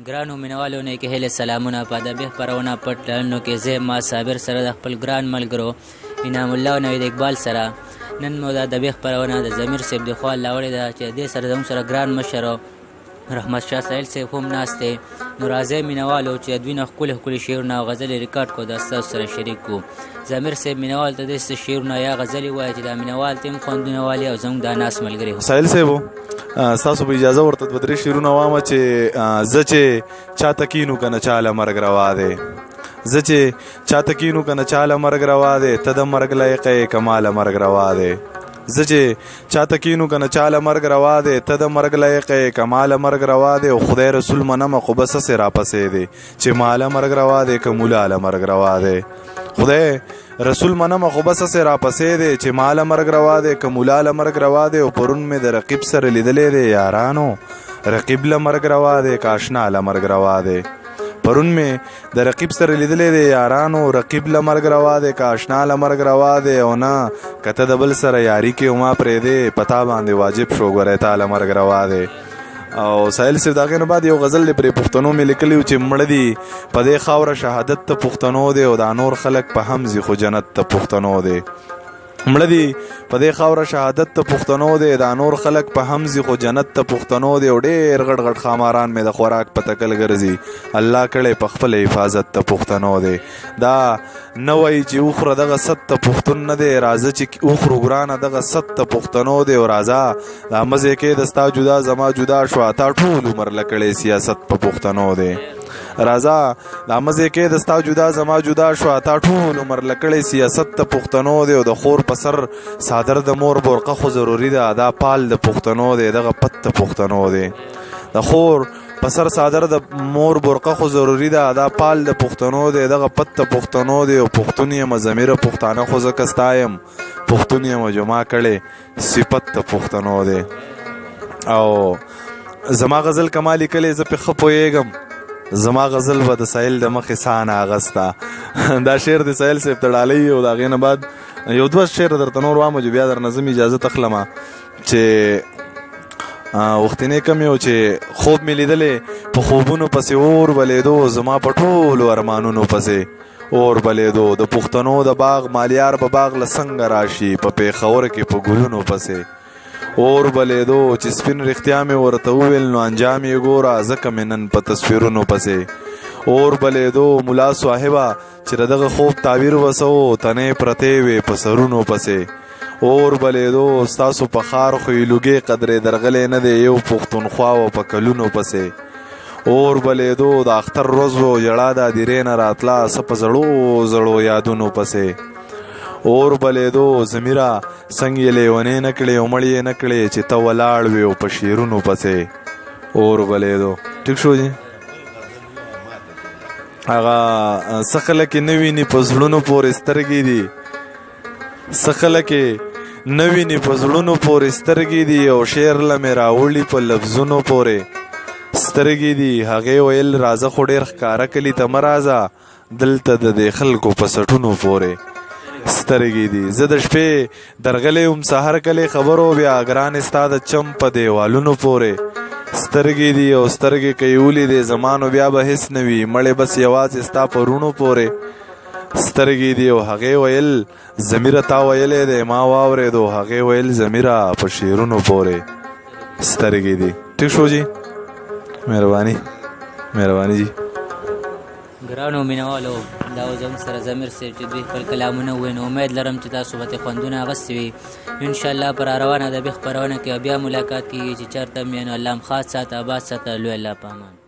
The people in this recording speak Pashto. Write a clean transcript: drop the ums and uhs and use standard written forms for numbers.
ګرانو مینوالو نه کې هیله سلامونه په ادبي خپرونه پټ لالنو کې زه ما صابر سره د خپل ګران ملګرو انعام الله او نوید اقبال سره نن مو د ادبي خپرونه د ضمیر صاحب د خوا لاوړې ده چې دې سره زموږ سره ګران مشر رحمت شاه سایل صاحب هم ناست دی. نو راځئ مینوالو چې د دوی نه ښکلي ښکلي شعرونه او غزلې ریکارډ کړو دا ستاسو سره شریک کړو. ضمیر صاحب مینوال ته داسې شعرونه یا غزلې وایي چې دا مینوال ته هم خوندونه والي او زموږ دا ناست ملګري سایل صاحب ستاسو په اجازه ورته دوه درې شعرونه وامه چې زه چې چاته کینو که نه چاله مرګ روا دی زه چې چاته کینو که نه چاله مرګ روا دی ته د مرګ لایقه یې که ماله مرګ روا دی زه چې چاته کینو که نه چاله مرګ روا دی ته د مرګ لایقه یې که ماله مرګ روا دی او خدای رسول منمه خو بس هسې راپسې دی چې ماله مرګ روا دی که مولاله مرګ روا دی خدای رسول منمه خو بس هسې راپسې دی چې ماله مرګ روا دی که مولاله مرګ روا دی او پرون مې د رقیب سره لیدلی دی یارانو رقیب له مرګ روا دی که اشنا له مرګ روا دی پرون مې د رقیب سره لیدلی دی یارانو رقیب له مرګ روا دی که اشنا له مرګ روا دی او نه که ته د بل سره یاري کې او ما پرېږدې په تا باندې واجب شو ګورې تا له مرګ روا دی. او سایل صاحب د هغې نه بعد یو غزل دی پرې پښتنو مې لیکلی و چې مړه دي په دې خاوره شهادت ته پښتنو دی او دا نور خلک په هم ځي خو جنت ته پښتنو دی مړه دي په دې خاوره شهادت ته پښتنو دی دا نور خلک په هم ځي خو جنت ته پښتنو دی او ډېر غټ غټ خاماران مې د خوراک په تکل ګرځي الله کړی په خپله حفاظت ته پښتنو دی دا نه وایي چې وخوره دغه ست ته پښتون نه دی راځه چې وخورو ګرانه دغه ست ته پښتنو دی او راځه دا مزې کې د ستا جدا زما جدا شوه تا ټول عمر له کړی سیاست په پښتنو دی راځه دا مزې کې د ستا جدا زما جدا شوه تا ټول عمر له کړی سیاست ته پښتنو دی او د خور په سر صادر د مور برقه خو ضروري ده دا پال د پښتنو دی دغه پت د پښتنو دی د خور په سر صادر د مور برقه خو ضروري ده دا پال د پښتنو دی دغه پت د پښتنو دی او پښتون یم ضمیره پښتانه خو زه که ستا یم پښتون یم جما کړی صفت د پښتنو دی. او زما غزل کما لیکلی زه پې ښه پوهېږم زما غزل به د سایل د مخې سانه اغسته دا شعر د سایل صاحب ته ډالۍ او د هغې نه بعد یو دوه شعر درته نور وامه چې بیا در نظم اجازه تخلمه چې وختینې کم یو چې خوب مې لیدلی په خوبونو پسې اور بلیدو زما په ټولو ارمانونو پسې اور بلیدو د پښتنو د باغ مالیار به باغ له څنګه راشي په پېښور کې په ګلونو پسې اور بلیدو چې سپین رښتیا مې ورته وویل نو انجام یې ګوره ځکه مې نن په تصویرونو پسې اور بلیدو ملا صاحبه چې د دغه خوب تعبیر وسو تنې پرتې وې په سرونو پسې اور بلیدو ستاسو په ښار خو یې لوګې قدرې درغلی نه دی یو پښتونخوا و په کلونو پسې اور بلیدو د اختر ورځ و ژړا د هدیرې نه راتله څه په زړو زړو یادونو پسې اور بلیدو ضمیره څنګ یې لیونې نه کړې او مړ یې نه کړې چې ته ولاړ وې او په شعرونو پسې اور بلیدو. ټیک شو جي هغه څه خلک یې نه ویني په زړونو پورې سترګې دي څه خلک یې نه ویني په زړونو پورې سترګې دي او شعر له مې راوړي په لفظونو پورې سترګې دي هغې ویل راځه خو ډېر ښکاره کلي ته مه راځه دلته د دې خلکو په سټونو پورې سترګې دي زه د شپې درغلی وم سهار کلی خبرو بیا ګرانې ستا د چم په دیوالونو پورې سترګې دي او سترګې که یې ولیدې زمانو بیا به هېڅ نه وي مړې بس یوازې ستا په روڼو پورې سترګې دي او هغې ویل ضمیره تا ویلی دی ما واورېدو هغې ویل ضمیره په شعرونو پورې سترګې دي. ټیک شو جي مهرباني مهرباني جي. ګرانو مینوالو دا و زموږ سره ضمیر صاحب چې دوی خپل کلامونه ووایي نو امید لرم چې تاسو به ترې خوندونه اخیستې وي انشاءالله په راروانه ادبي خپرونه کې بیا ملاقات کېږي چې چېرته هم یې نو الله هم خاص ساته آباد ساته لوی الله په امان.